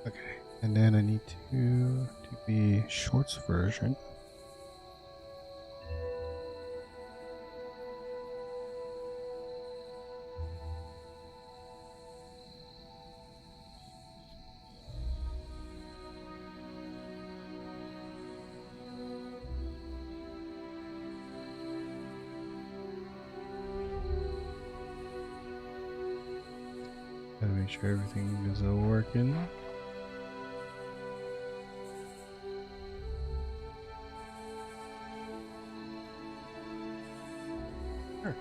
Okay, and then I need to do the shorts version. Gotta make sure everything is working. Sure.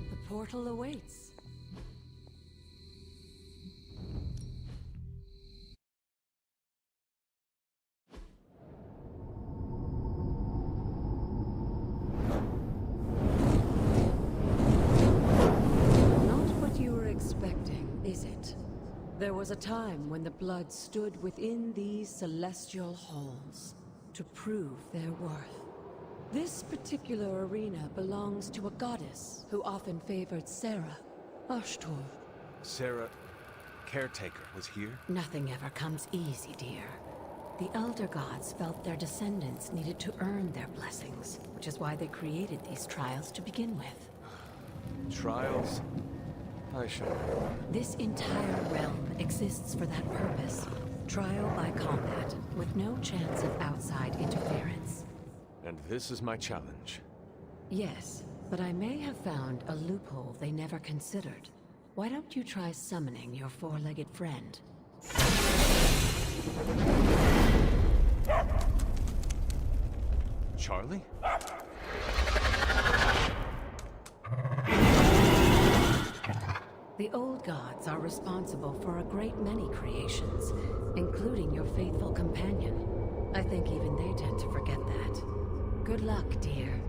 The portal awaits. Not what you were expecting, is it? There was a time when the blood stood within these celestial halls to prove their worth. This particular arena belongs to a goddess who often favored Sarah, Ashtor. Sarah, caretaker, was here? Nothing ever comes easy, dear. The Elder Gods felt their descendants needed to earn their blessings, which is why they created these trials to begin with. Trials? I shall. This entire realm exists for that purpose. Trial by combat, with no chance of outside interference. And this is my challenge. Yes, but I may have found a loophole they never considered. Why don't you try summoning your four-legged friend? Charlie? The old gods are responsible for a great many creations, including your faithful companion. I think even they tend to forget that. Good luck, dear.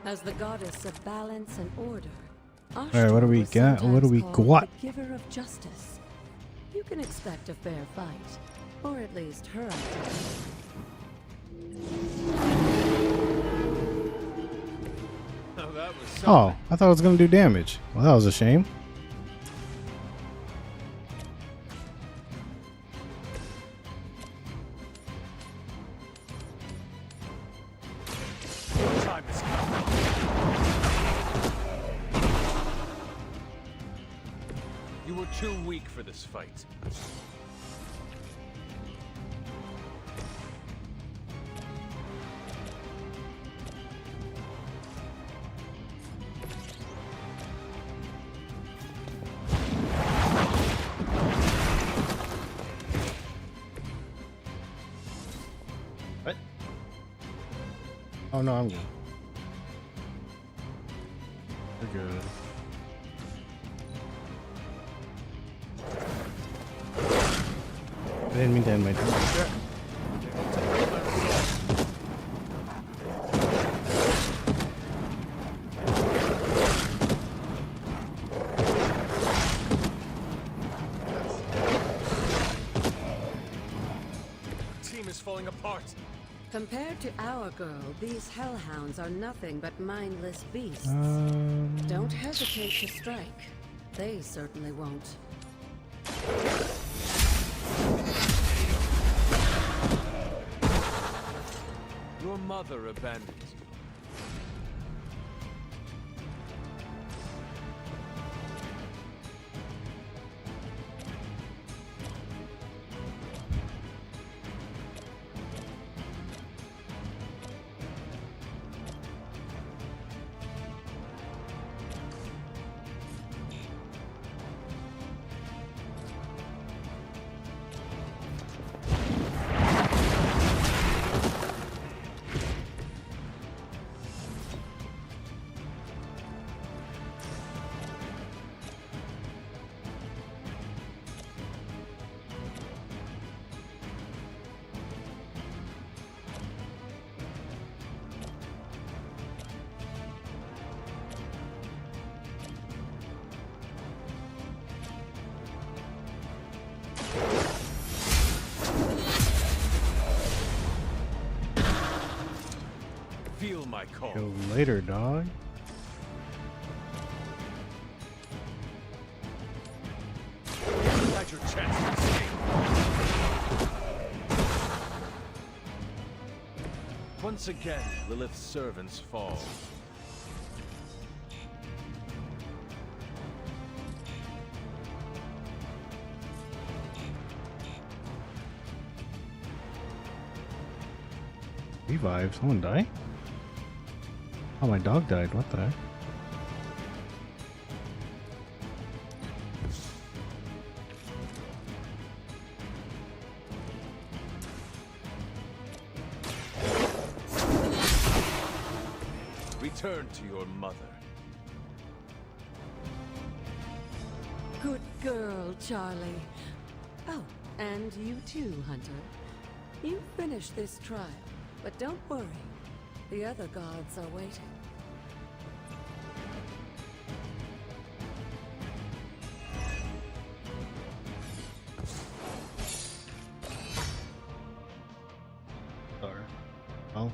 As the goddess of balance and order, Alright, what do we was got? What do we sometimes called got? the giver of justice. You can expect a fair fight, or at least her idea. Oh, that was something. Oh, I thought it was gonna do damage. Well, that was a shame. Time has come. You're too weak for this fight. What? Oh no, I'm good. We're good. I didn't mean to end my turn. Team is falling apart. Compared to our girl, these hellhounds are nothing but mindless beasts. Don't hesitate to strike. They certainly won't. Your mother abandoned you. Feel my call. Go later, dog. Had your chance to escape. Once again, Lilith's servants fall. Revive? Someone die? Oh, my dog died. What the heck? Return to your mother. Good girl, Charlie. Oh, and you too, Hunter. You finished this trial, but don't worry. The other gods are waiting. Sorry. Oh.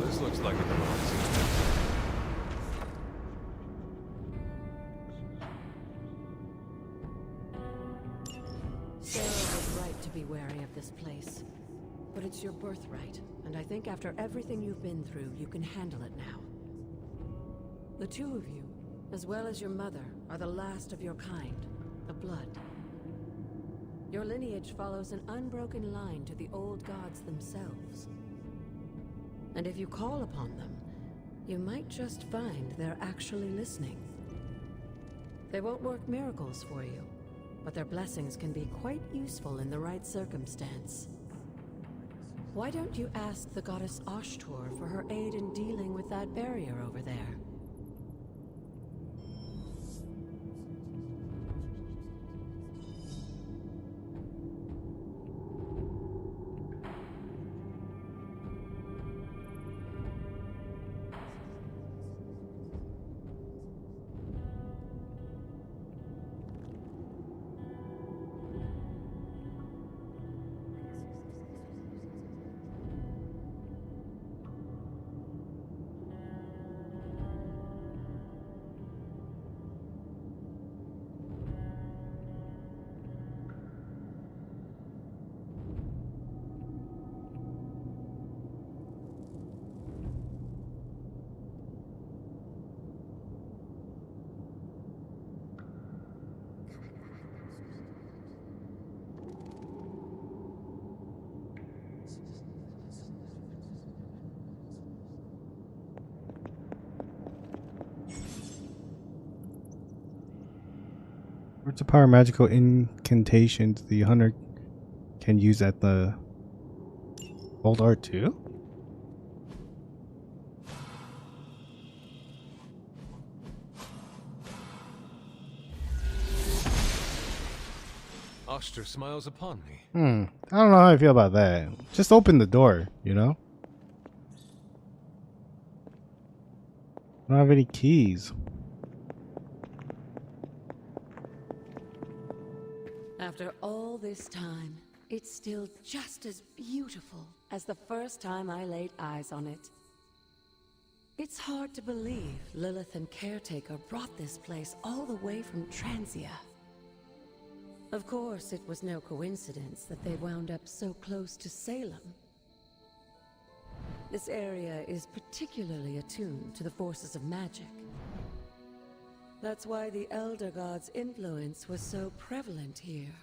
This looks like a democracy. Sarah was right to be wary of this place. But it's your birthright, and I think after everything you've been through, you can handle it now. The two of you, as well as your mother, are the last of your kind, the Blood. Your lineage follows an unbroken line to the old gods themselves. And if you call upon them, you might just find they're actually listening. They won't work miracles for you, but their blessings can be quite useful in the right circumstance. Why don't you ask the goddess Ashtur for her aid in dealing with that barrier over there? Words of power magical incantations the hunter can use at the old art too? Oster smiles upon me. I don't know how I feel about that. Just open the door, you know? I don't have any keys. After all this time, it's still just as beautiful as the first time I laid eyes on it. It's hard to believe Lilith and Caretaker brought this place all the way from Transia. Of course, it was no coincidence that they wound up so close to Salem. This area is particularly attuned to the forces of magic. That's why the Elder God's influence was so prevalent here.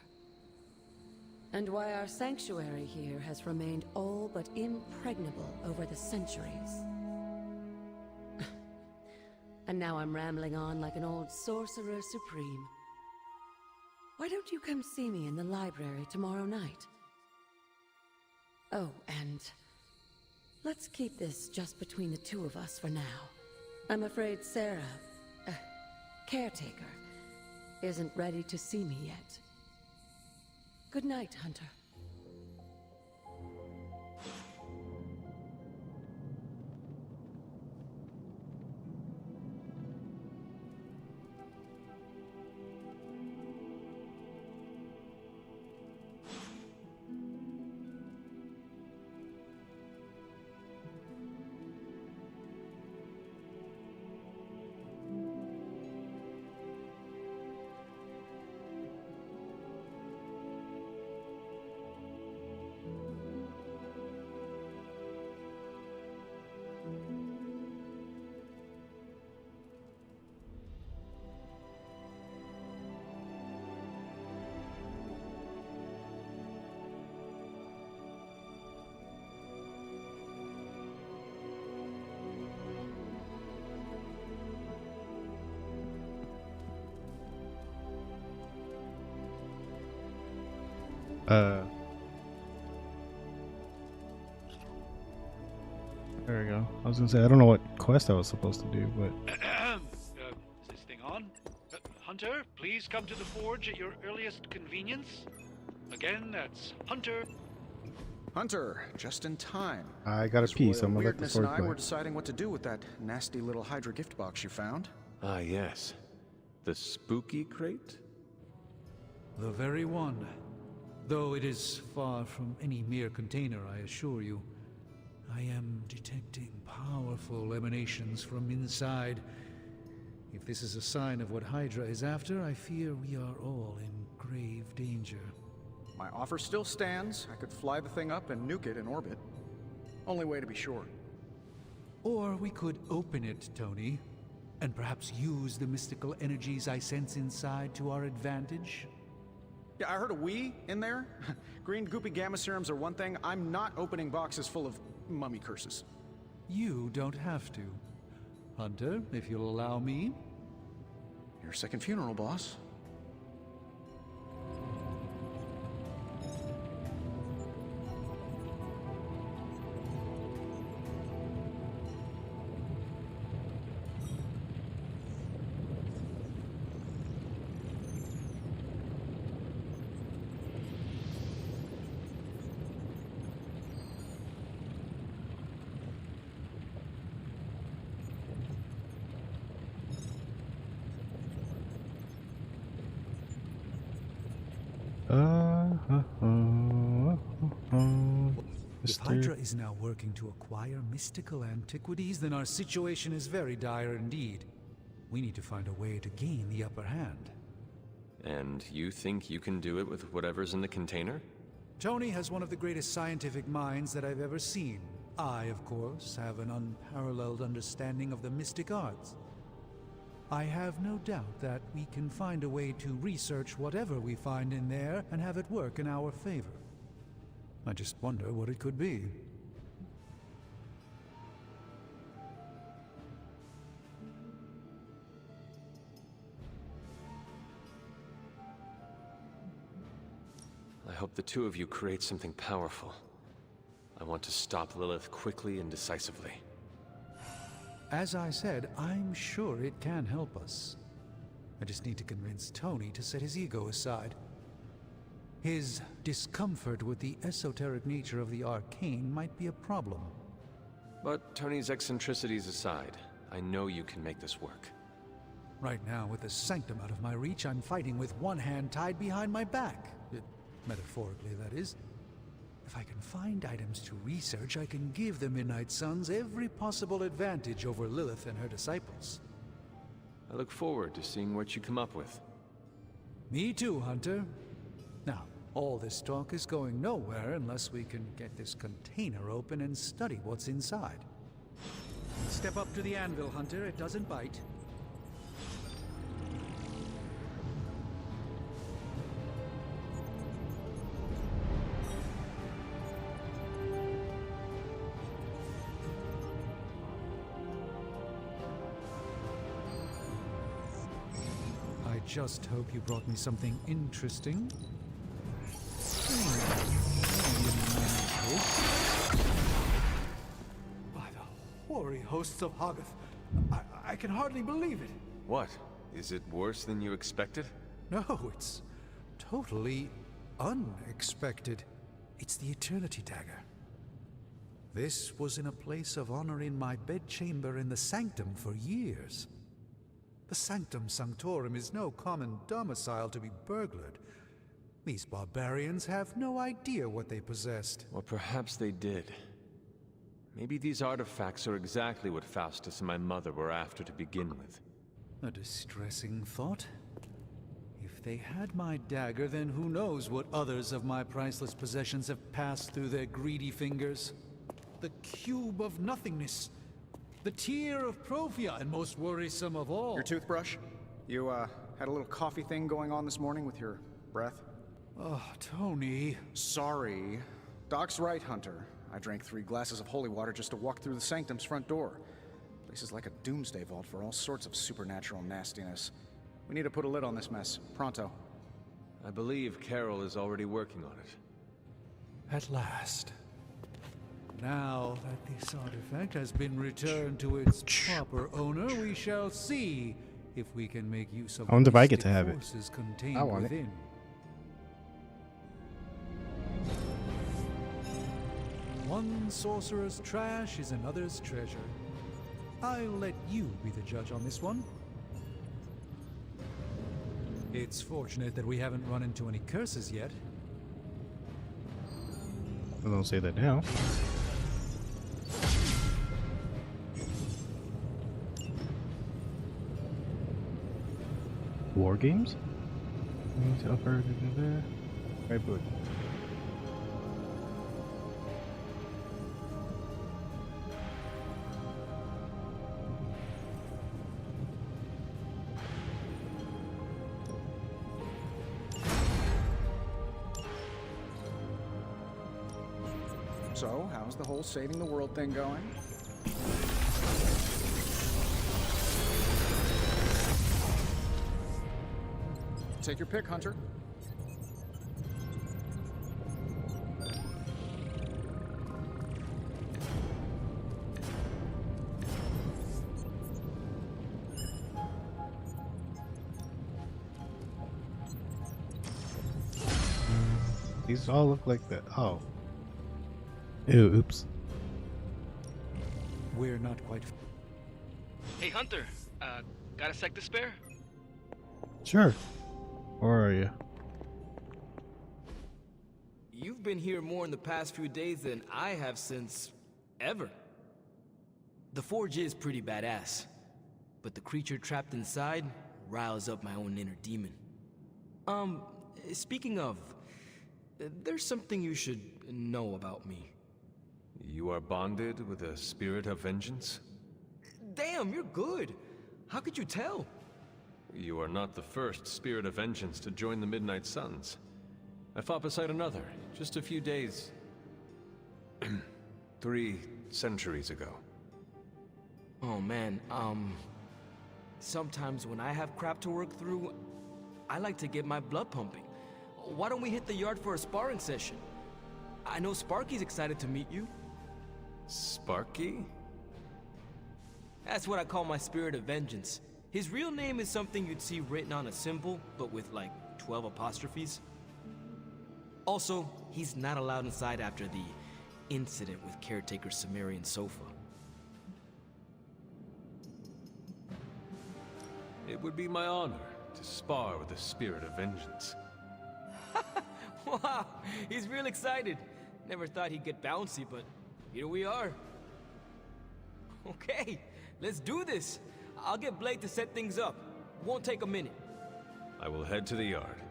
And why our sanctuary here has remained all but impregnable over the centuries. And now I'm rambling on like an old sorcerer supreme. Why don't you come see me in the library tomorrow night? Oh, and let's keep this just between the two of us for now. I'm afraid Sarah, Caretaker, isn't ready to see me yet. Good night, Hunter. There we go. I was gonna say, I don't know what quest I was supposed to do, but Is this thing on? Hunter, please come to the forge at your earliest convenience. Again, that's Hunter. Hunter, just in time. I got a piece. So I'm gonna let the Weirdness sword and I play. were deciding what to do with that nasty little Hydra gift box you found. Ah, yes. The spooky crate? The very one. Though it is far from any mere container, I assure you. I am detecting powerful emanations from inside. If this is a sign of what Hydra is after, I fear we are all in grave danger. My offer still stands. I could fly the thing up and nuke it in orbit. Only way to be sure. Or we could open it, Tony, and perhaps use the mystical energies I sense inside to our advantage. Yeah, I heard a "we" in there. Green goopy gamma serums are one thing. I'm not opening boxes full of mummy curses. You don't have to. Hunter, if you'll allow me. Your second funeral, boss. If Hydra is now working to acquire mystical antiquities, then our situation is very dire indeed. We need to find a way to gain the upper hand. And you think you can do it with whatever's in the container? Tony has one of the greatest scientific minds that I've ever seen. I, of course, have an unparalleled understanding of the mystic arts. I have no doubt that we can find a way to research whatever we find in there and have it work in our favor. I just wonder what it could be. I hope the two of you create something powerful. I want to stop Lilith quickly and decisively. As I said, I'm sure it can help us. I just need to convince Tony to set his ego aside. His discomfort with the esoteric nature of the arcane might be a problem. But Tony's eccentricities aside, I know you can make this work. Right now, with the sanctum out of my reach, I'm fighting with one hand tied behind my back. Metaphorically, that is. If I can find items to research, I can give the Midnight Suns every possible advantage over Lilith and her disciples. I look forward to seeing what you come up with. Me too, Hunter. Now, all this talk is going nowhere unless we can get this container open and study what's inside. Step up to the anvil, Hunter. It doesn't bite. I just hope you brought me something interesting. By the hoary hosts of Hoggoth, I can hardly believe it. What? Is it worse than you expected? No, it's totally unexpected. It's the Eternity Dagger. This was in a place of honor in my bedchamber in the Sanctum for years. The Sanctum Sanctorum is no common domicile to be burglared. These barbarians have no idea what they possessed. Or perhaps they did. Maybe these artifacts are exactly what Faustus and my mother were after to begin with. A distressing thought. If they had my dagger, then who knows what others of my priceless possessions have passed through their greedy fingers. The cube of nothingness. The tear of Profia, and most worrisome of all. Your toothbrush? You, had a little coffee thing going on this morning with your breath? Oh, Tony. Sorry. Doc's right, Hunter. I drank 3 glasses of holy water just to walk through the Sanctum's front door. Place is like a doomsday vault for all sorts of supernatural nastiness. We need to put a lid on this mess. Pronto. I believe Carol is already working on it. At last. Now that this artifact has been returned to its proper owner, we shall see if we can make use of I wonder if I get mystic to have it. forces contained I want it. within. One sorcerer's trash is another's treasure. I'll let you be the judge on this one. It's fortunate that we haven't run into any curses yet. I don't say that now. War games? Right, but So, how's the whole saving the world thing going? Take your pick, Hunter. these all look like that. Oh. Ew, oops. We're not quite. Hey Hunter, got a sec to spare? Sure. Where are you? You've been here more in the past few days than I have since... ever. The forge is pretty badass, but the creature trapped inside riles up my own inner demon. Speaking of, there's something you should know about me. You are bonded with a spirit of vengeance? Damn, you're good. How could you tell? You are not the first spirit of vengeance to join the Midnight Suns. I fought beside another, just a few days... 3 centuries ago. Oh man, sometimes when I have crap to work through, I like to get my blood pumping. Why don't we hit the yard for a sparring session? I know Sparky's excited to meet you. Sparky? That's what I call my spirit of vengeance. His real name is something you'd see written on a symbol, but with like 12 apostrophes. Also, he's not allowed inside after the incident with caretaker Sumerian sofa. It would be my honor to spar with the spirit of vengeance. Wow, he's real excited. Never thought he'd get bouncy, but here we are. Okay, let's do this. I'll get Blake to set things up. Won't take a minute. I will head to the yard.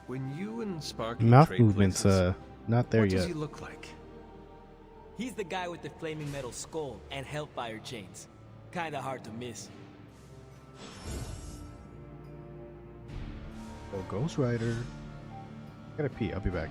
When you and Sparky Mouth trade movements, places, not there what yet. does he look like? He's the guy with the flaming metal skull and hellfire chains. Kinda hard to miss. Oh, Ghost Rider. Gotta pee. I'll be back.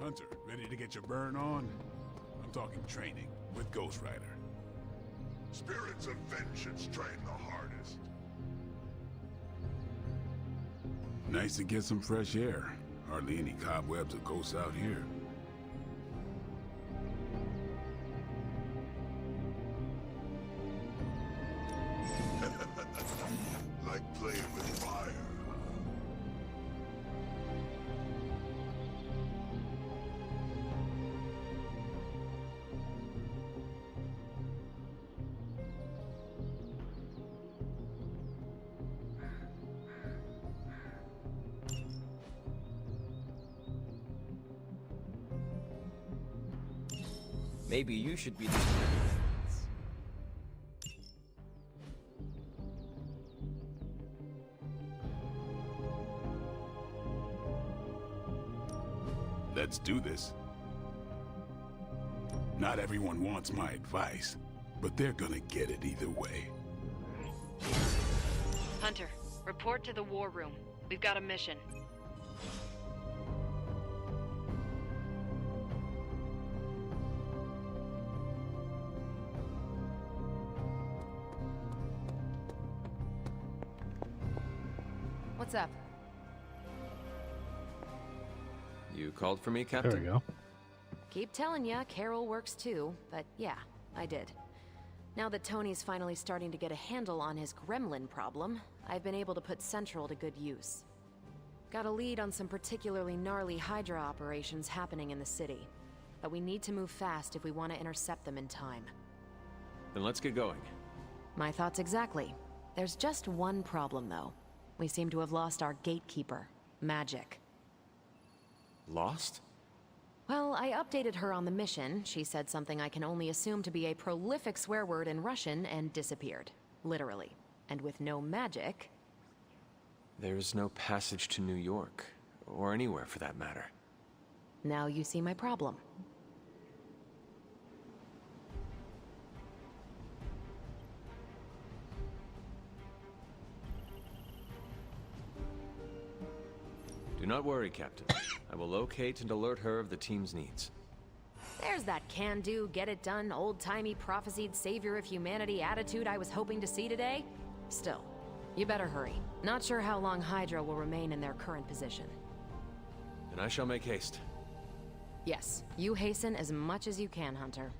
Hunter, ready to get your burn on? I'm talking training with Ghost Rider. Spirits of vengeance train the hardest. Nice to get some fresh air. Hardly any cobwebs or ghosts out here. Like playing with fire. Maybe you should be the... Let's do this. Not everyone wants my advice, but they're gonna get it either way. Hunter, report to the war room. We've got a mission. What's up? You called for me, There Captain? we go. Keep telling ya, Carol works too, but yeah, I did. Now that Tony's finally starting to get a handle on his gremlin problem, I've been able to put Central to good use. Got a lead on some particularly gnarly Hydra operations happening in the city, but we need to move fast if we want to intercept them in time. Then let's get going. My thoughts exactly. There's just one problem, though. We seem to have lost our gatekeeper, Magic. Lost? Well, I updated her on the mission. She said something I can only assume to be a prolific swear word in Russian and disappeared. Literally. And with no magic... There's no passage to New York, or anywhere for that matter. Now you see my problem. Do not worry, Captain. I will locate and alert her of the team's needs. There's that can-do, get-it-done, old-timey prophesied savior of humanity attitude I was hoping to see today. Still, you better hurry. Not sure how long Hydra will remain in their current position. And I shall make haste. Yes, you hasten as much as you can, Hunter.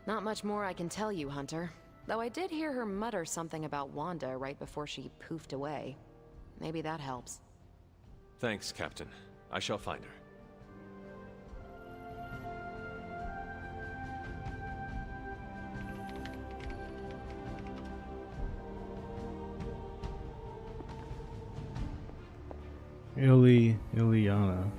Not much more I can tell you, Hunter. Though I did hear her mutter something about Wanda right before she poofed away. Maybe that helps. Thanks, Captain. I shall find her. Ileana.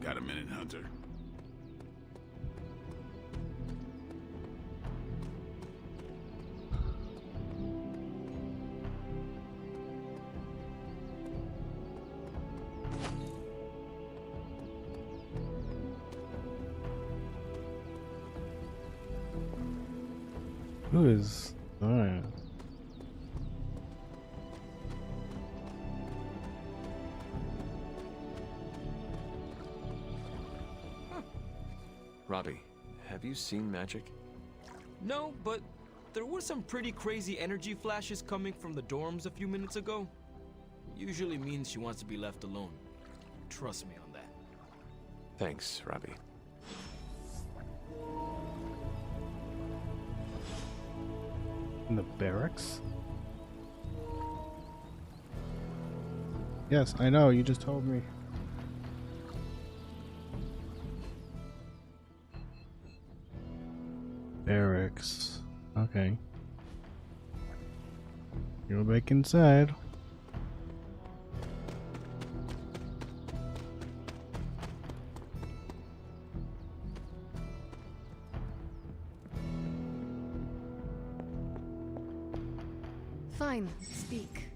Got a minute, Hunter? Who is? Alright. Robbie, have you seen magic? No, but there were some pretty crazy energy flashes coming from the dorms a few minutes ago. Usually means she wants to be left alone. Trust me on that. Thanks, Robbie. In the barracks? Yes, I know, you just told me. Barracks. Okay. You're back inside. Fine, speak.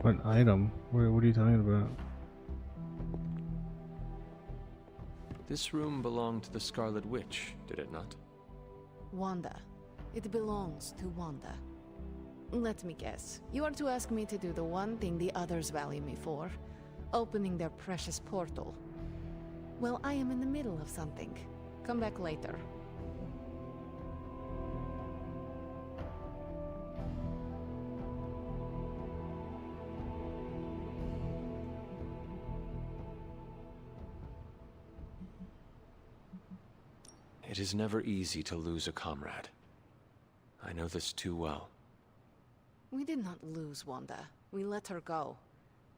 What item? What are you talking about? This room belonged to the Scarlet Witch, did it not? Wanda. It belongs to Wanda. Let me guess. You are to ask me to do the one thing the others value me for. Opening their precious portal. Well, I am in the middle of something. Come back later. It is never easy to lose a comrade. I know this too well. We did not lose Wanda. We let her go.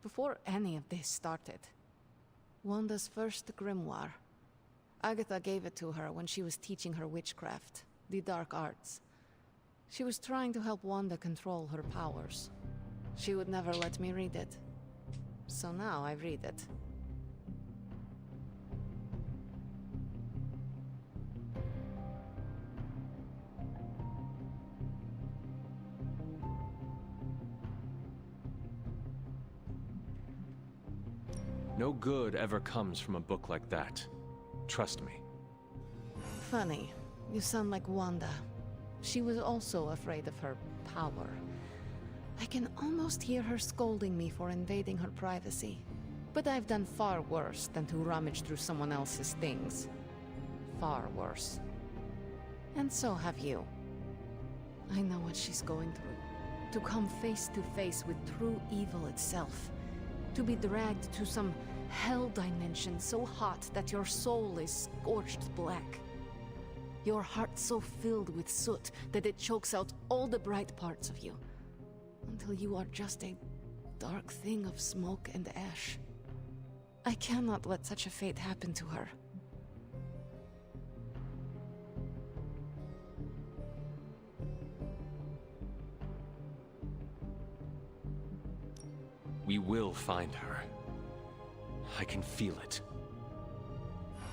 Before any of this started. Wanda's first grimoire. Agatha gave it to her when she was teaching her witchcraft, the dark arts. She was trying to help Wanda control her powers. She would never let me read it. So now I read it. No good ever comes from a book like that. Trust me. Funny. You sound like Wanda. She was also afraid of her power. I can almost hear her scolding me for invading her privacy. But I've done far worse than to rummage through someone else's things. Far worse. And so have you. I know what she's going through. To come face to face with true evil itself. To be dragged to some hell dimension so hot that your soul is scorched black. Your heart so filled with soot that it chokes out all the bright parts of you. Until you are just a dark thing of smoke and ash. I cannot let such a fate happen to her. We will find her. I can feel it.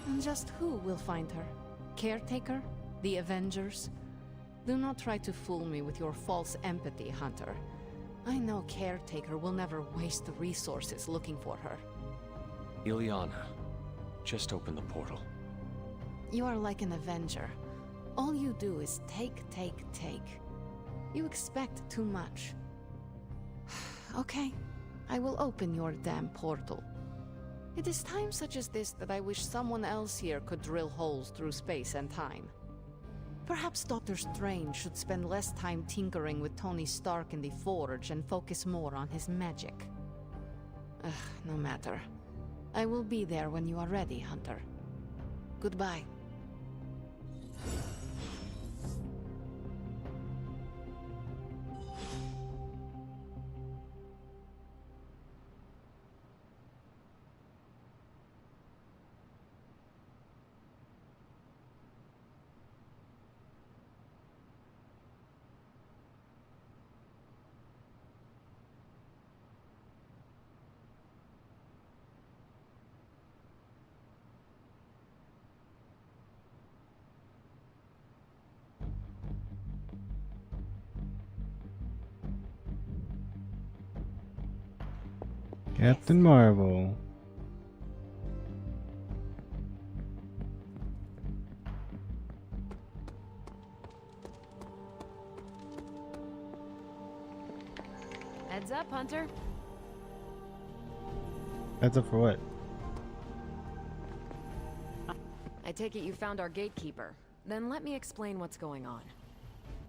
And just who will find her? Caretaker? The Avengers? Do not try to fool me with your false empathy, Hunter. I know Caretaker will never waste the resources looking for her. Ileana, just open the portal. You are like an Avenger. All you do is take, take, take. You expect too much. Okay. I will open your damn portal. It is times such as this that I wish someone else here could drill holes through space and time. Perhaps Doctor Strange should spend less time tinkering with Tony Stark in the Forge and focus more on his magic. No matter. I will be there when you are ready, Hunter. Goodbye. Captain Marvel. Heads up, Hunter. Heads up for what? I take it you found our gatekeeper. Then let me explain what's going on.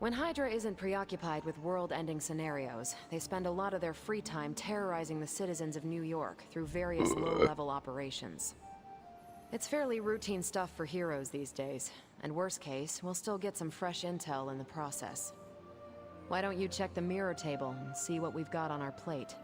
When Hydra isn't preoccupied with world-ending scenarios, they spend a lot of their free time terrorizing the citizens of New York through various low-level operations. It's fairly routine stuff for heroes these days, and worst case, we'll still get some fresh intel in the process. Why don't you check the mirror table and see what we've got on our plate?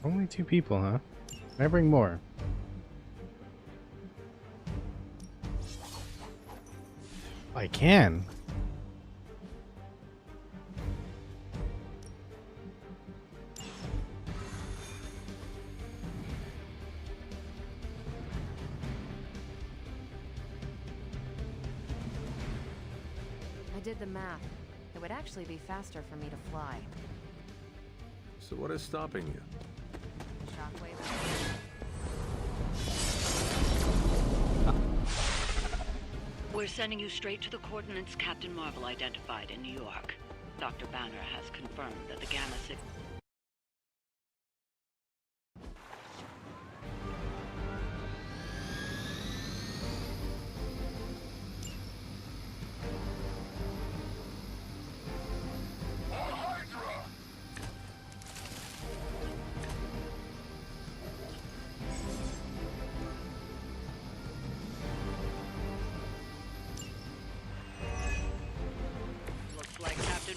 Only 2 people, huh? Can I bring more? I can. I did the math. It would actually be faster for me to fly. So what is stopping you? Shockwave. We're sending you straight to the coordinates Captain Marvel identified in New York. Dr. Banner has confirmed that the Gamma signal...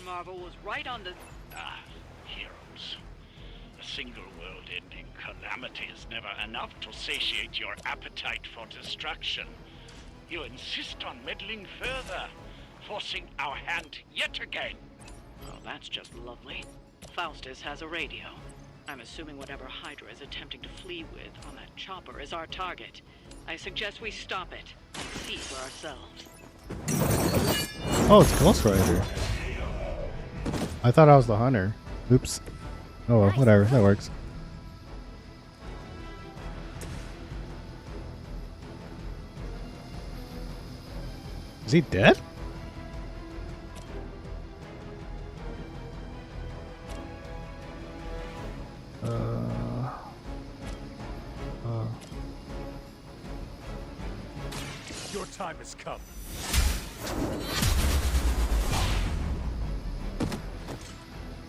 Marvel was right on the... Heroes. A single world-ending calamity is never enough to satiate your appetite for destruction. You insist on meddling further, forcing our hand yet again. Well, that's just lovely. Faustus has a radio. I'm assuming whatever Hydra is attempting to flee with on that chopper is our target. I suggest we stop it and see for ourselves. Oh, it's Ghost Rider. I thought I was the hunter. Oops. Oh well, whatever. That works. Is he dead? Your time has come.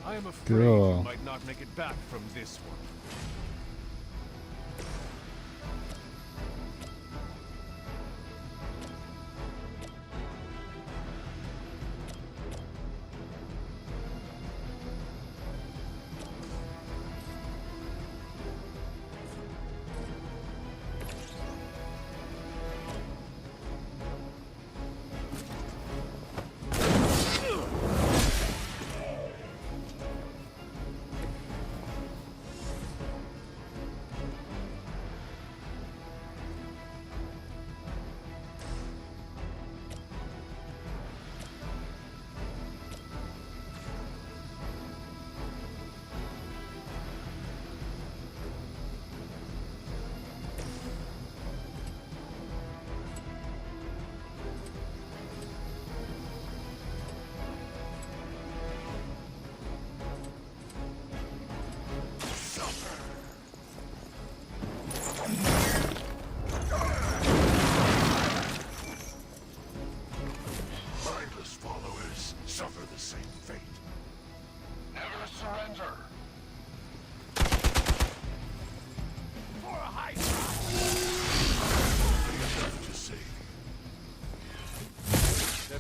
I am afraid you might not make it back from this one.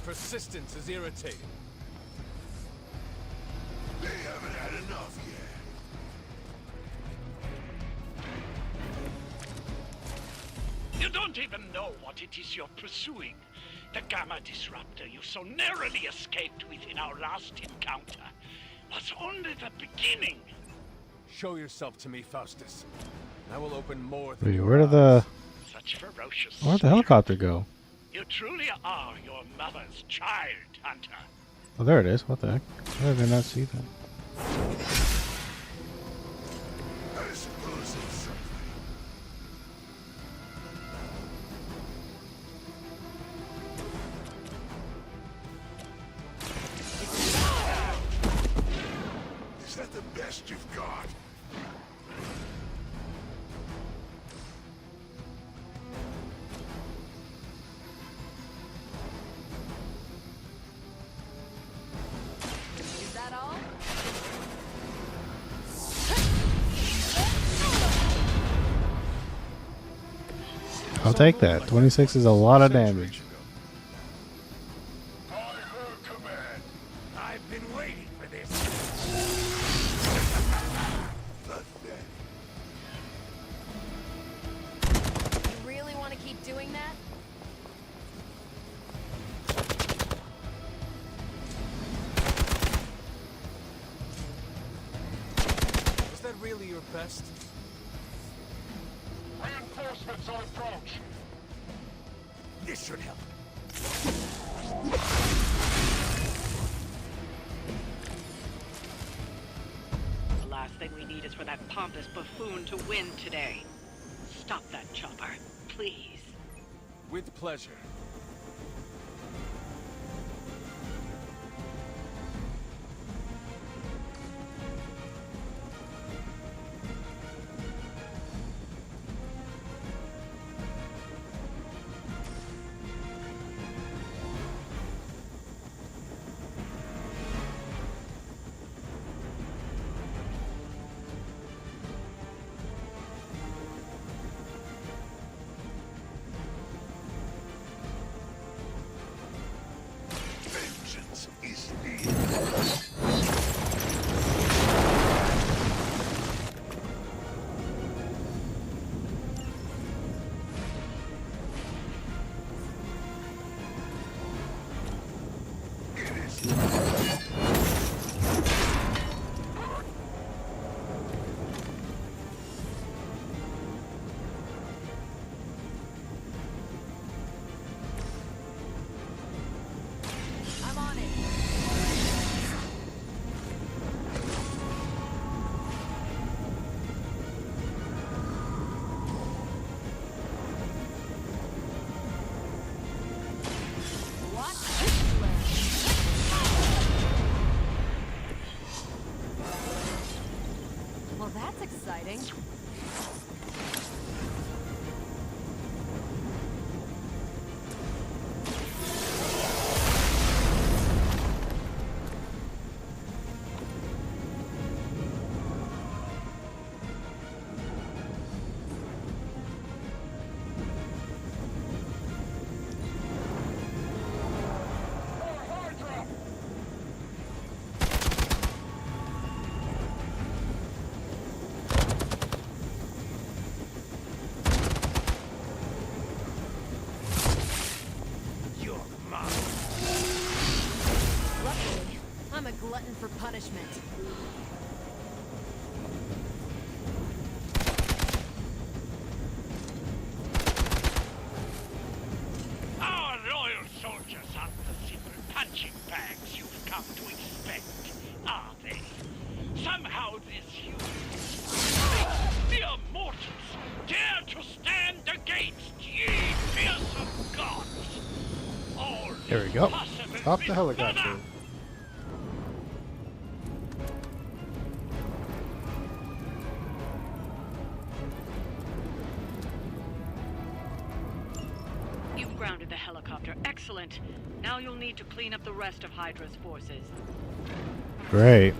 persistence is irritating. They haven't had enough yet. You don't even know what it is you're pursuing. The Gamma Disruptor you so narrowly escaped with in our last encounter was only the beginning. Show yourself to me, Faustus. I will open more. Wait, where did the Where'd the helicopter go? You truly are your mother's child, Hunter. Oh, there it is. What the heck? How did I not see that? I suppose it's something. Is that the best you've got? Is that all? I'll take that. 26 is a lot of damage. I've been waiting for this. You really want to keep doing that? Was that really your best? Reinforcements on approach. This should help. The last thing we need is for that pompous buffoon to win today. Stop that chopper, please. With pleasure. Vengeance is needed. I'm on it. Watch this flare. Well, that's exciting. Luckily, I'm a glutton for punishment. Our loyal soldiers aren't the simple punching bags you've come to expect, are they? Somehow this human, mere mortals, dare to stand against ye fearsome gods. All There we go. possible Stop the with helicopter. honor. You've grounded the helicopter. Excellent. Now you'll need to clean up the rest of Hydra's forces. Great.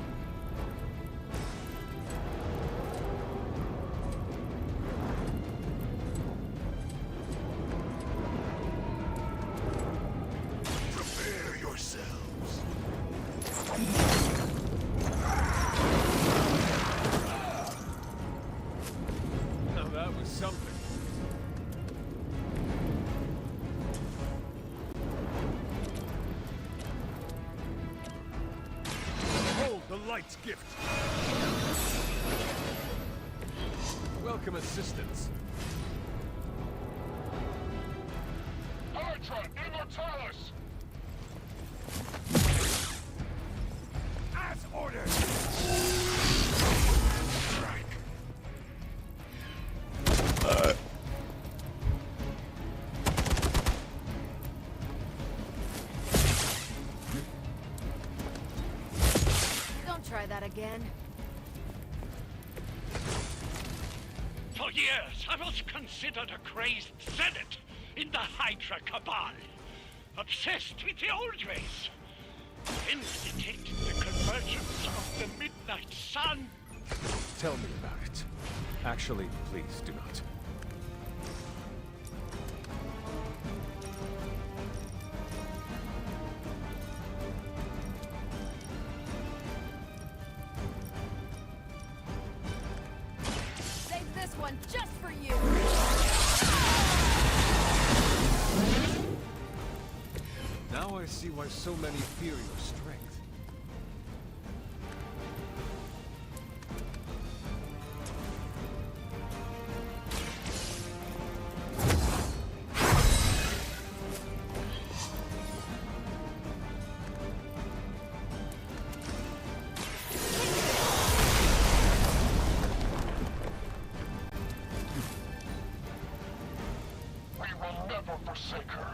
Prepare Light's gift. Welcome assistance. Hydra Immortalis! As ordered. Don't try that again. For years, I was considered a crazed zealot in the Hydra Cabal. Obsessed with the old race. Then we detected the convergence of the Midnight Sun. Tell me about it. Actually, please do not. Save this one just for you! Now I see why so many fear your strength. We will never forsake her.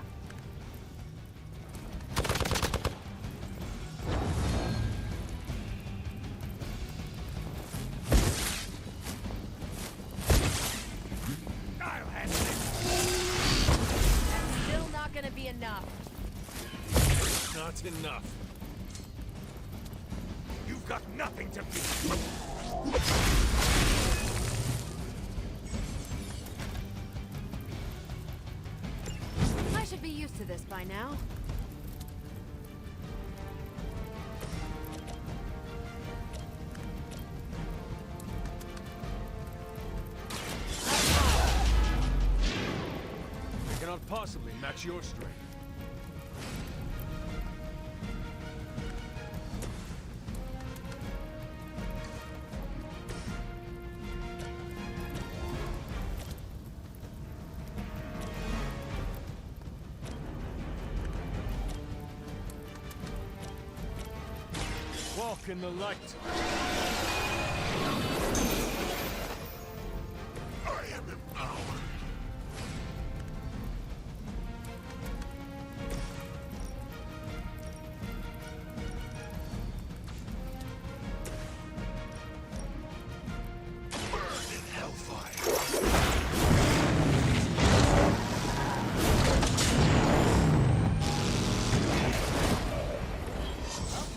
That's still not gonna be enough. Not enough. You've got nothing to fear. I should be used to this by now. I cannot possibly match your strength. Walk in the light. I am empowered. Burn in hellfire.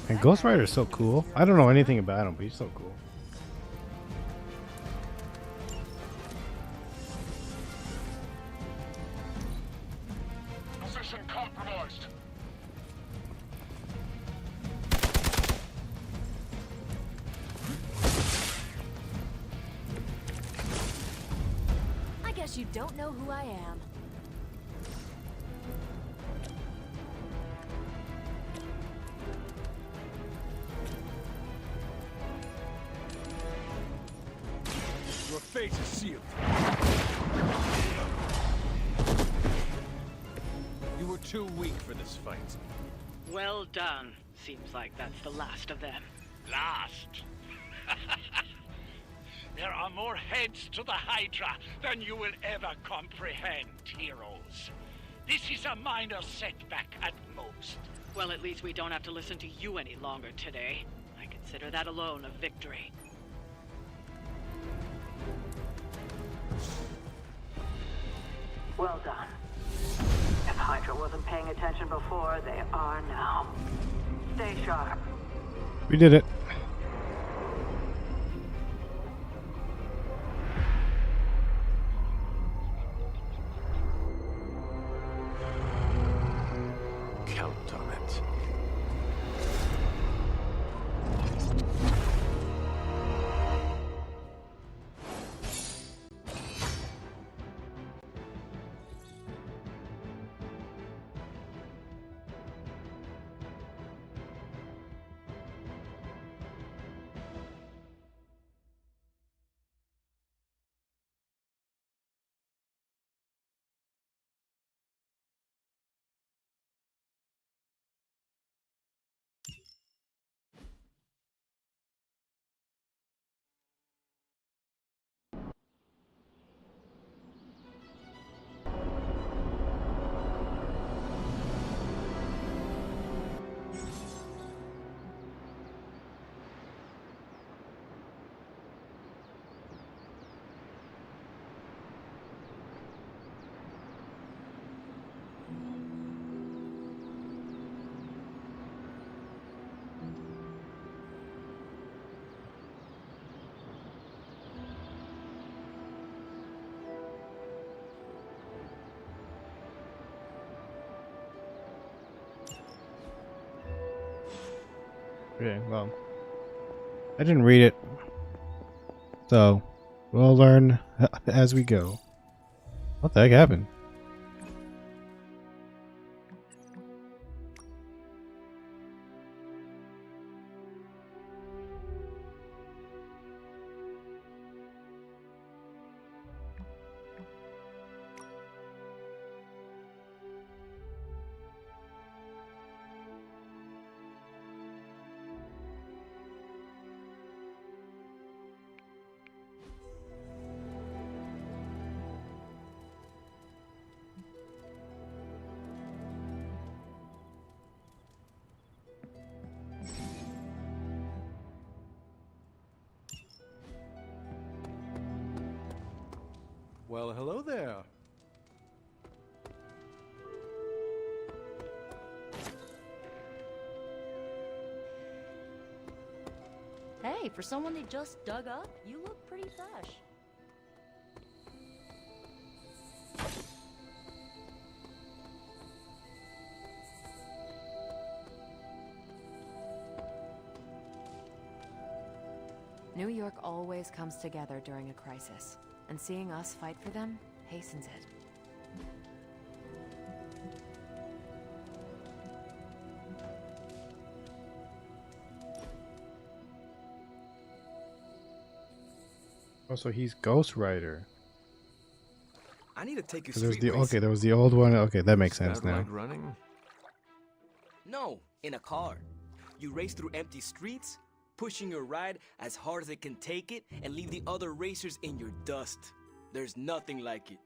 And Ghost Rider is so cool. I don't know anything about him, but he's so cool. Position compromised. I guess you don't know who I am. Your fate is sealed. You were too weak for this fight. Well done. Seems like that's the last of them. Last. There are more heads to the Hydra than you will ever comprehend, heroes. This is a minor setback at most. Well, at least we don't have to listen to you any longer today. I consider that alone a victory. Well done. If Hydra wasn't paying attention before, they are now. Stay sharp. We did it. Count on it. Okay, well, I didn't read it, so we'll learn as we go. What the heck happened? Well, hello there. Hey, for someone they just dug up, you look pretty fresh. New York always comes together during a crisis, and seeing us fight for them hastens it. Oh, so he's Ghost Rider. I need to take you So there's street the racing. there was the old one. Okay, that makes Is sense that now. like running? No, in a car. You race through empty streets, pushing your ride as hard as it can take it, and leave the other racers in your dust. There's nothing like it.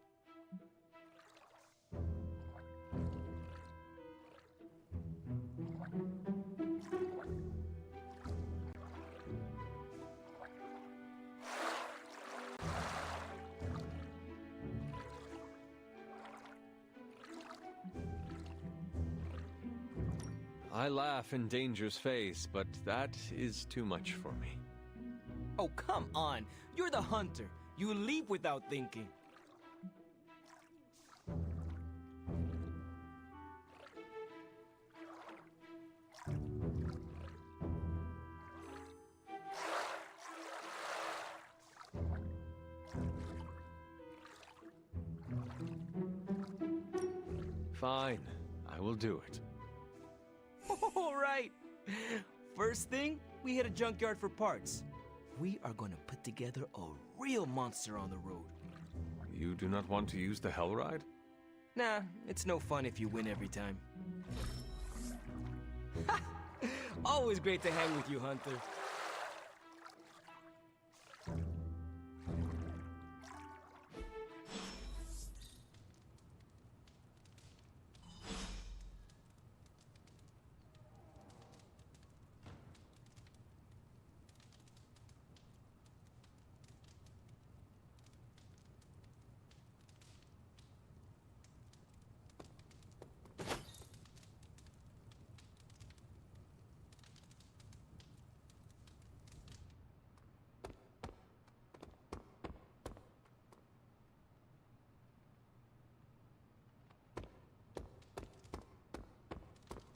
I laugh in danger's face, but that is too much for me. Oh, come on. You're the hunter. You leap without thinking. Fine, I will do it. All right. First thing, we hit a junkyard for parts. We are gonna put together a real monster on the road. You do not want to use the Hell Ride? Nah, it's no fun if you win every time. Always great to hang with you, Hunter.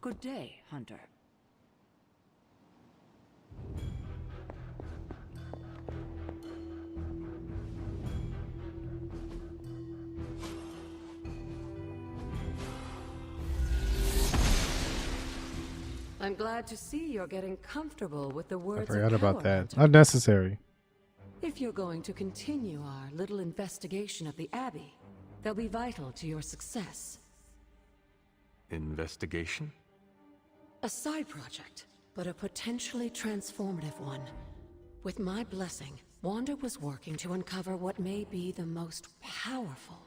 Good day, Hunter. I'm glad to see you're getting comfortable with the words I of forgot about power, that. Hunter. Unnecessary. If you're going to continue our little investigation of the Abbey, they'll be vital to your success. Investigation? A side project, but a potentially transformative one. With my blessing, Wanda was working to uncover what may be the most powerful.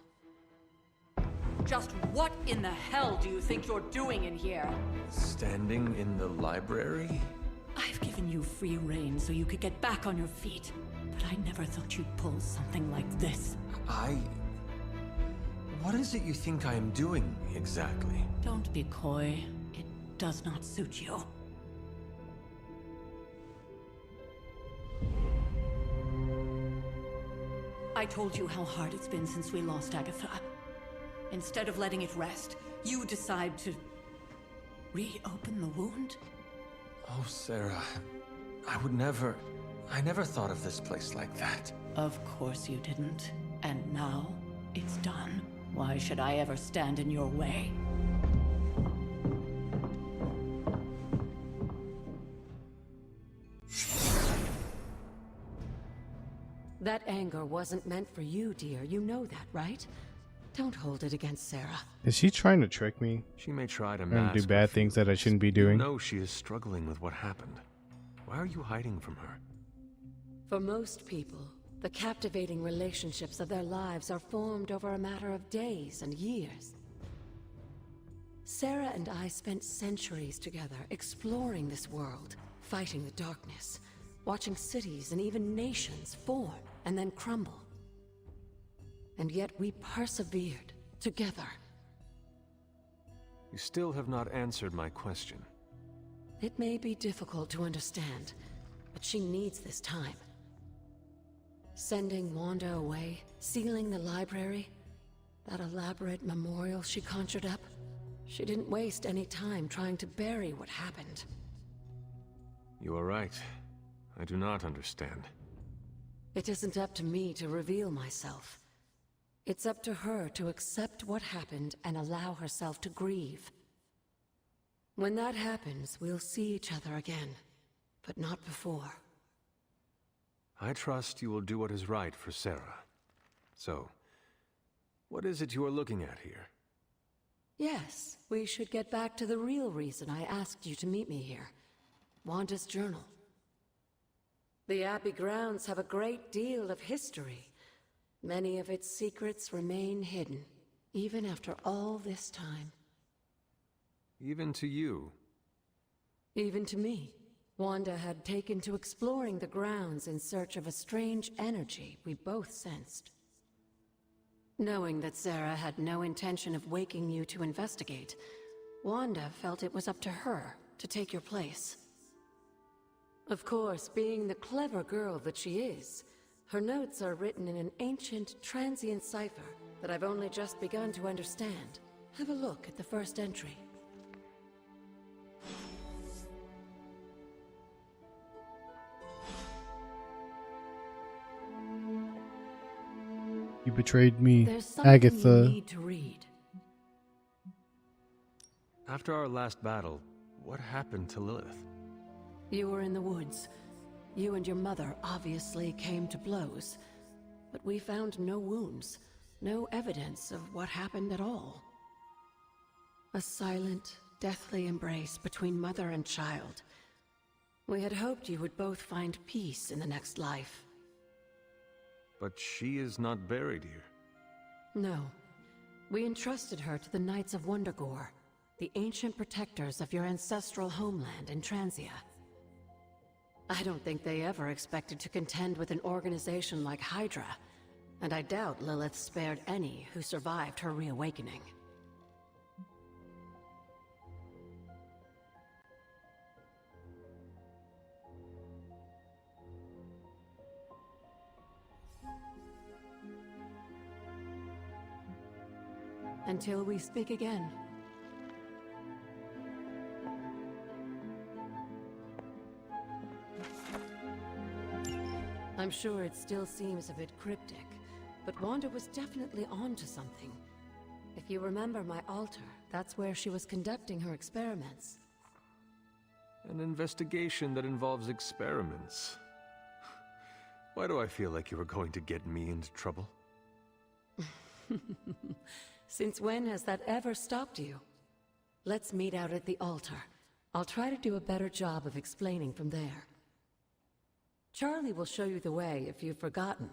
Just what in the hell do you think you're doing in here? Standing in the library? I've given you free rein so you could get back on your feet, but I never thought you'd pull something like this. What is it you think I am doing, exactly? Don't be coy. It does not suit you. I told you how hard it's been since we lost Agatha. Instead of letting it rest, you decide to reopen the wound? Oh, Sarah. I never thought of this place like that. Of course you didn't. And now, it's done. Why should I ever stand in your way? That anger wasn't meant for you, dear. You know that, right? Don't hold it against Sarah. Is she trying to trick me? She may try to And do mask bad her things that I feelings. shouldn't be doing? You know she is struggling with what happened. Why are you hiding from her? For most people, the captivating relationships of their lives are formed over a matter of days and years. Sarah and I spent centuries together exploring this world, fighting the darkness, watching cities and even nations form and then crumble. And yet we persevered together. You still have not answered my question. It may be difficult to understand, but she needs this time. Sending Wanda away, sealing the library, that elaborate memorial she conjured up, she didn't waste any time trying to bury what happened. You are right. I do not understand. It isn't up to me to reveal myself. It's up to her to accept what happened and allow herself to grieve. When that happens, we'll see each other again, but not before. I trust you will do what is right for Sarah. So, what is it you are looking at here? Yes, we should get back to the real reason I asked you to meet me here. Wanda's journal. The Abbey grounds have a great deal of history. Many of its secrets remain hidden, even after all this time. Even to you? Even to me. Wanda had taken to exploring the grounds in search of a strange energy we both sensed. Knowing that Sarah had no intention of waking you to investigate, Wanda felt it was up to her to take your place. Of course, being the clever girl that she is, her notes are written in an ancient, transient cipher that I've only just begun to understand. Have a look at the first entry. You betrayed me, There's something Agatha. you need to read. After our last battle, what happened to Lilith? You were in the woods. You and your mother obviously came to blows, but we found no wounds, no evidence of what happened at all. A silent, deathly embrace between mother and child. We had hoped you would both find peace in the next life. But she is not buried here. No. We entrusted her to the Knights of Wondergore, the ancient protectors of your ancestral homeland in Transia. I don't think they ever expected to contend with an organization like Hydra, and I doubt Lilith spared any who survived her reawakening. Until we speak again. I'm sure it still seems a bit cryptic, but Wanda was definitely onto something. If you remember my altar, that's where she was conducting her experiments. An investigation that involves experiments. Why do I feel like you were going to get me into trouble? Since when has that ever stopped you? Let's meet out at the altar. I'll try to do a better job of explaining from there. Charlie will show you the way if you've forgotten.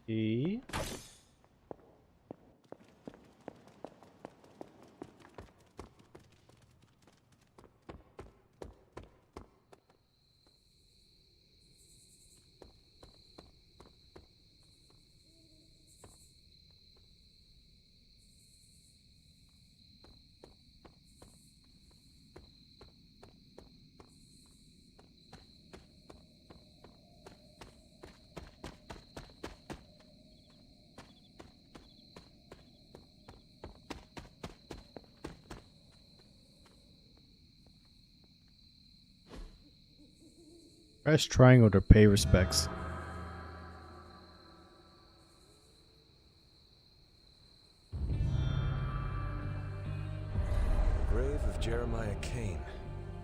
E. Press triangle to pay respects. Grave of Jeremiah Kane,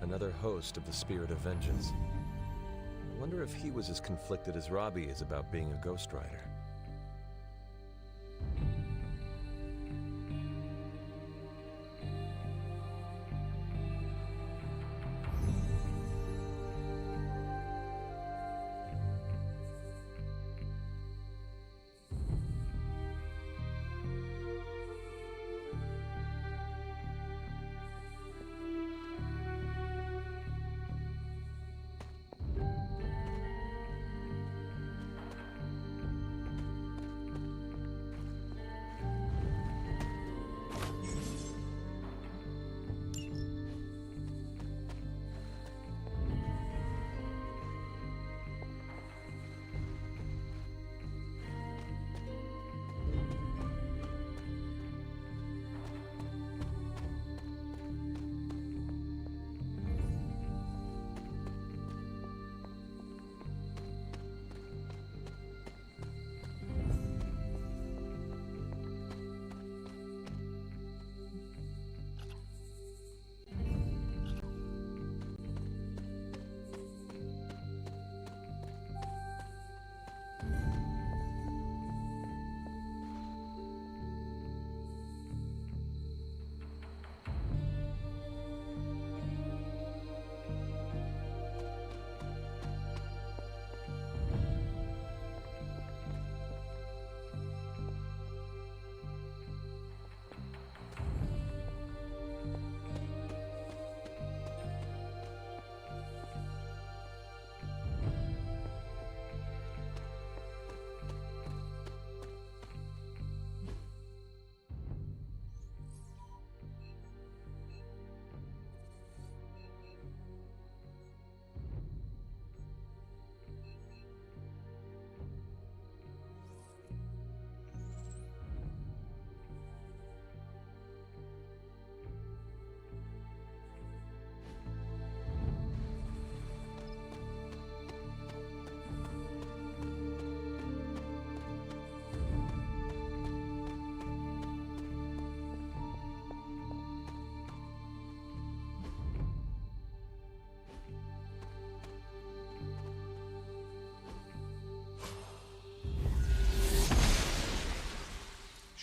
another host of the Spirit of Vengeance. I wonder if he was as conflicted as Robbie is about being a Ghost Rider.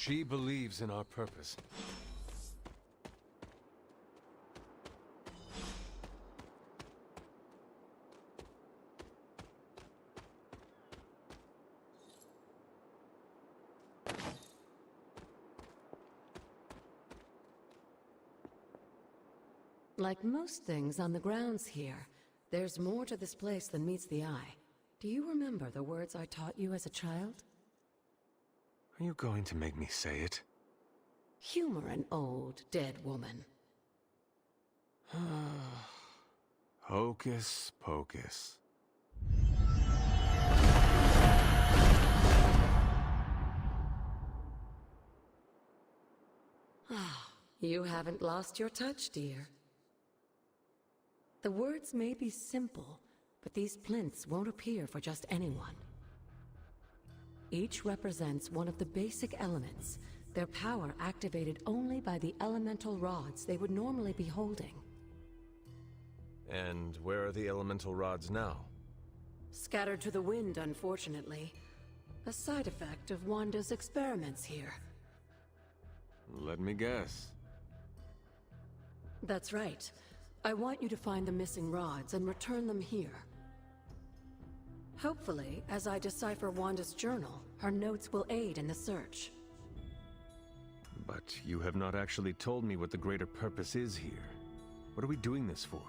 She believes in our purpose. Like most things on the grounds here, there's more to this place than meets the eye. Do you remember the words I taught you as a child? Are you going to make me say it? Humor an old, dead woman. Hocus pocus. You haven't lost your touch, dear. The words may be simple, but these plinths won't appear for just anyone. Each represents one of the basic elements, their power activated only by the elemental rods they would normally be holding. And where are the elemental rods now? Scattered to the wind, unfortunately. A side effect of Wanda's experiments here. Let me guess. That's right. I want you to find the missing rods and return them here. Hopefully, as I decipher Wanda's journal, her notes will aid in the search. But you have not actually told me what the greater purpose is here. What are we doing this for?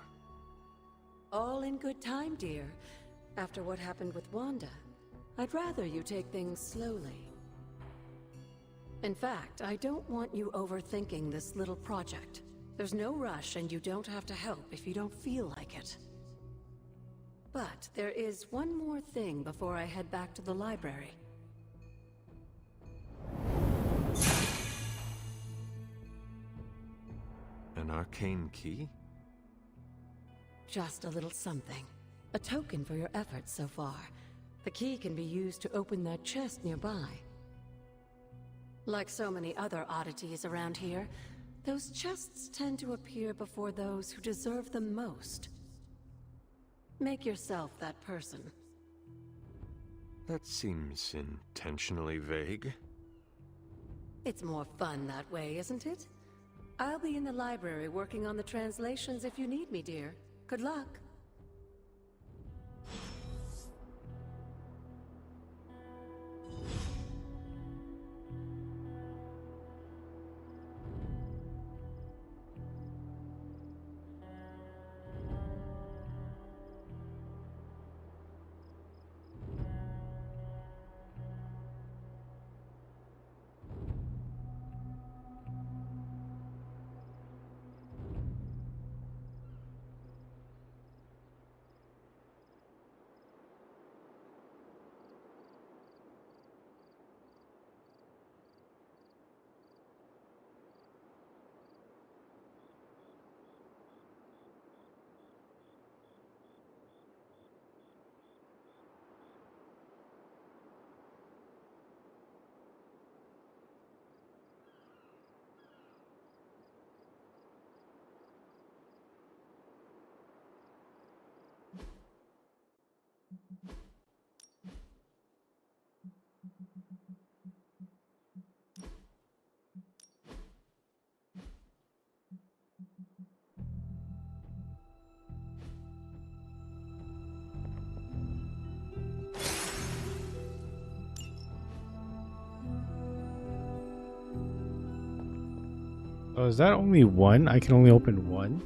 All in good time, dear. After what happened with Wanda, I'd rather you take things slowly. In fact, I don't want you overthinking this little project. There's no rush, and you don't have to help if you don't feel like it. But there is one more thing before I head back to the library. An arcane key? Just a little something. A token for your efforts so far. The key can be used to open that chest nearby. Like so many other oddities around here, those chests tend to appear before those who deserve them most. Make yourself that person. That seems intentionally vague. It's more fun that way, isn't it? I'll be in the library working on the translations if you need me, dear. Good luck. Oh, is that only one? I can only open one?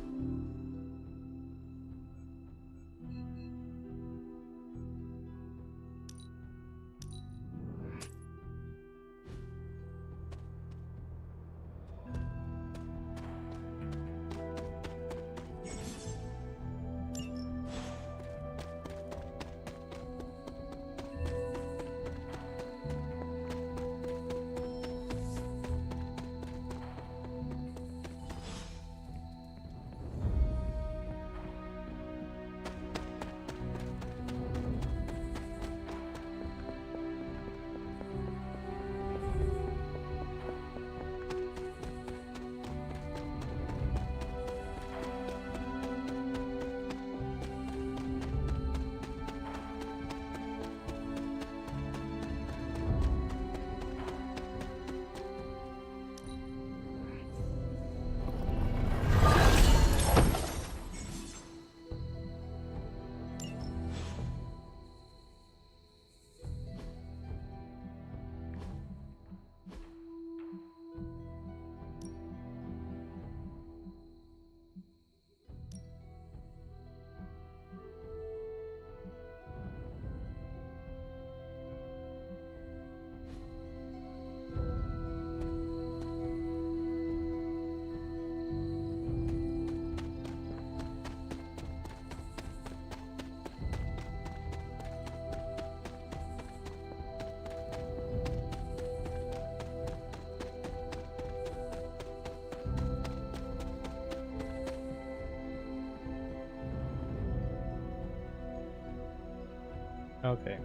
Okay.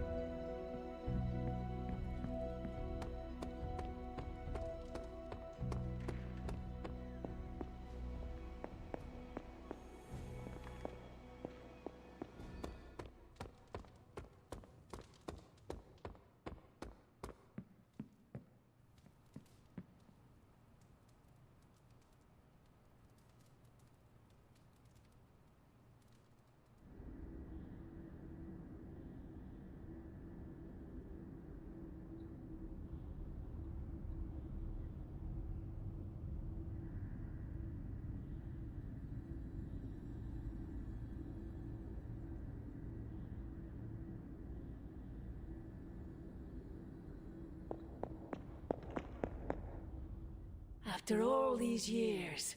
After all these years,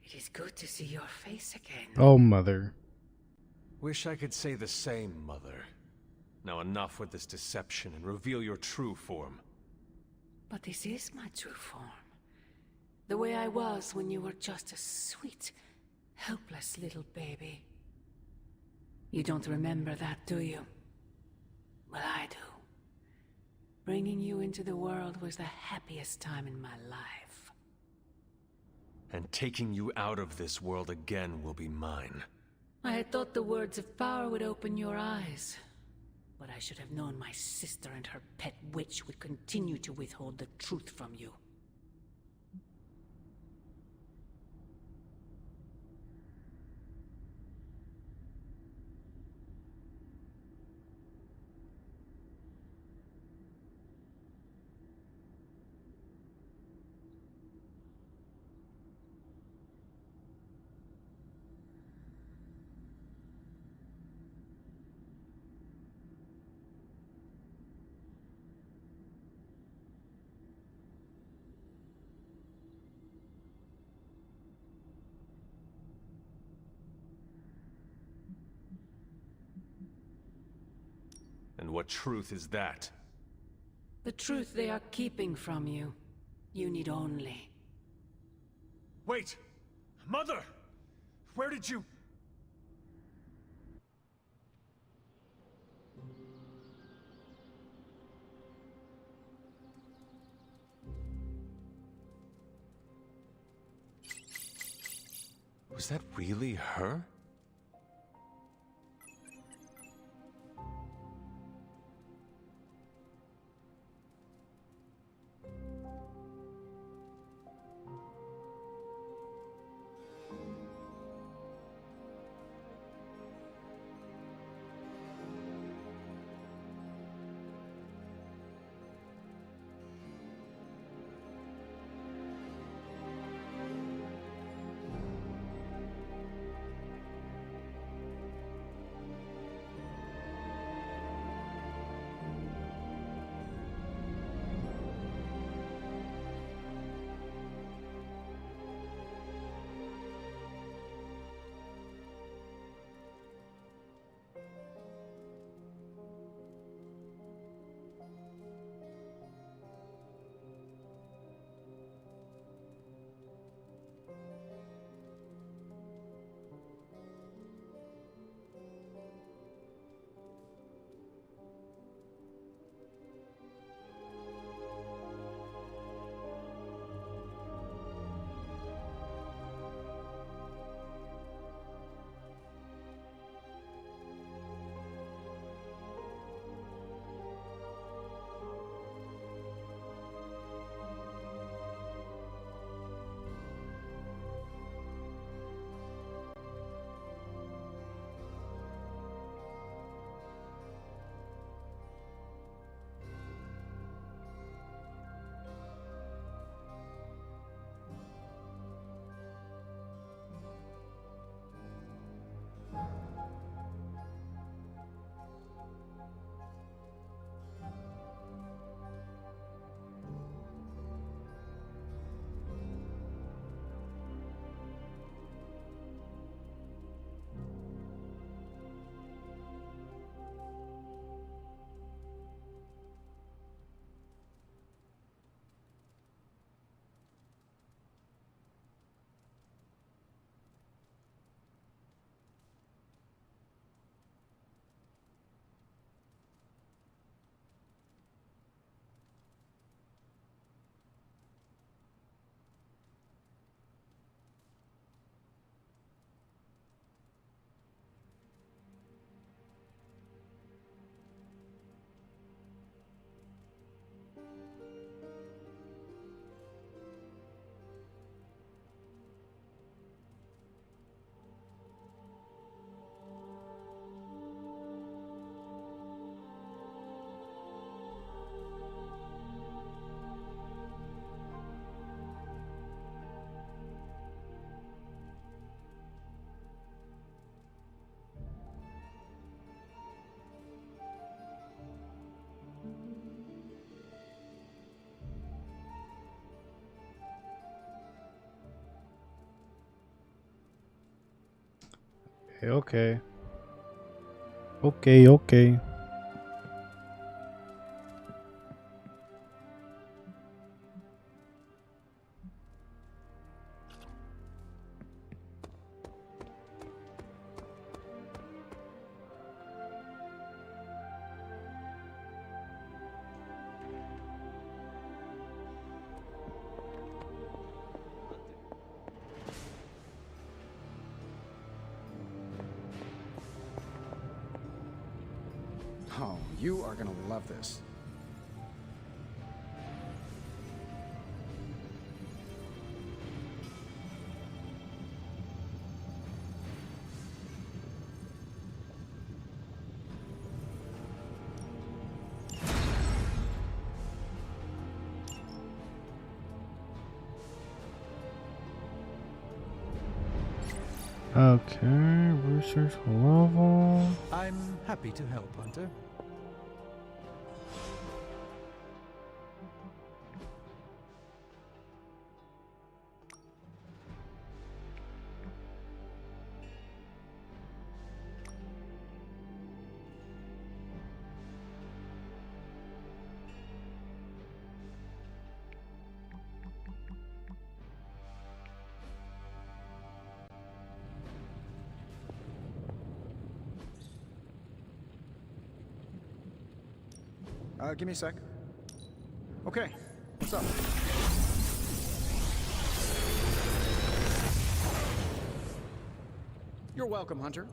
it is good to see your face again. Oh, mother. Wish I could say the same, Mother. Now enough with this deception and reveal your true form. But this is my true form. The way I was when you were just a sweet, helpless little baby. You don't remember that, do you? Well, I do. Bringing you into the world was the happiest time in my life. And taking you out of this world again will be mine. I had thought the words of power would open your eyes. But I should have known my sister and her pet witch would continue to withhold the truth from you. And what truth is that? The truth they are keeping from you. You need only. Wait! Mother! Where did you... Was that really her? Okay. Okay. Oh, you are gonna love this. Okay, research level. I'm happy to help, Hunter. Give me a sec. Okay, what's up? You're welcome, Hunter.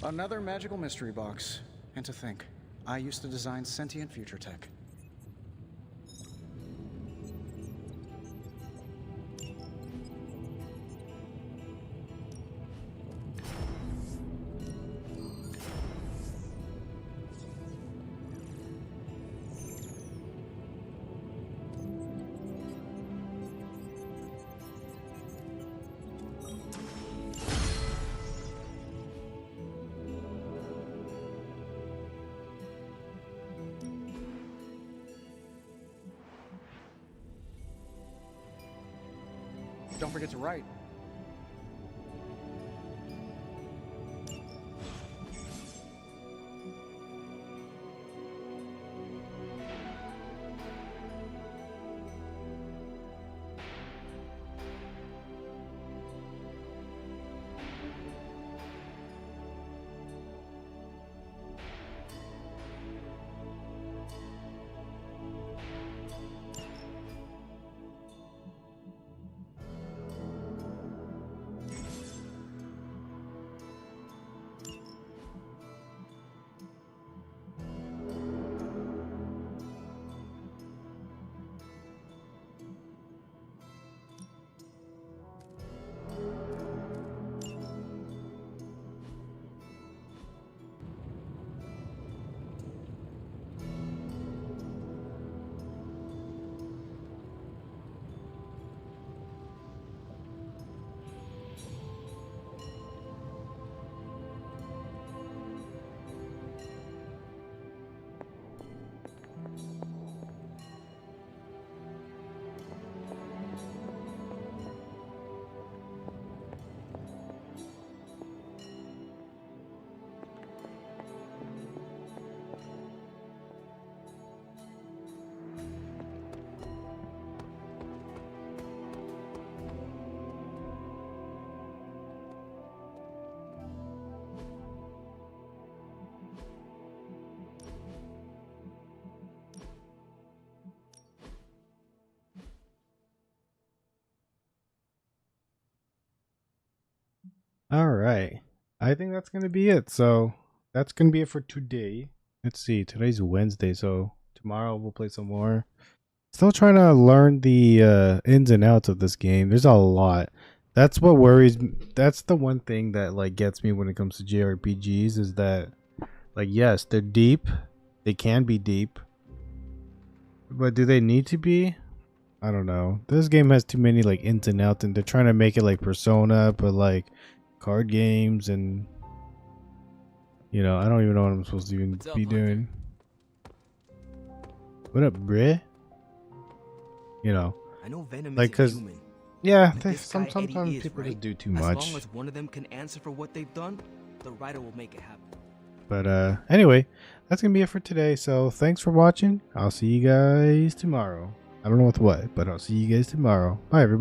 Another magical mystery box. And to think, I used to design sentient future tech. Don't forget to write. All right. I think that's going to be it. So that's going to be it for today. Let's see. Today's Wednesday. So tomorrow we'll play some more. Still trying to learn the ins and outs of this game. There's a lot. That's what worries me. That's the one thing that like gets me when it comes to JRPGs is that like yes, they're deep. They can be deep. But do they need to be? I don't know. This game has too many like ins and outs and they're trying to make it like Persona but like card games and you know, I don't even know what I'm supposed to even be doing. What up, bruh? You know, I know Venom like isn't human. Yeah, But they, this guy sometimes Eddie is, people right? just do too As much. long as one of them can answer for what they've done, the writer will make it happen. But anyway, that's gonna be it for today. So thanks for watching. I'll see you guys tomorrow. I don't know with what, but I'll see you guys tomorrow. Bye, everybody.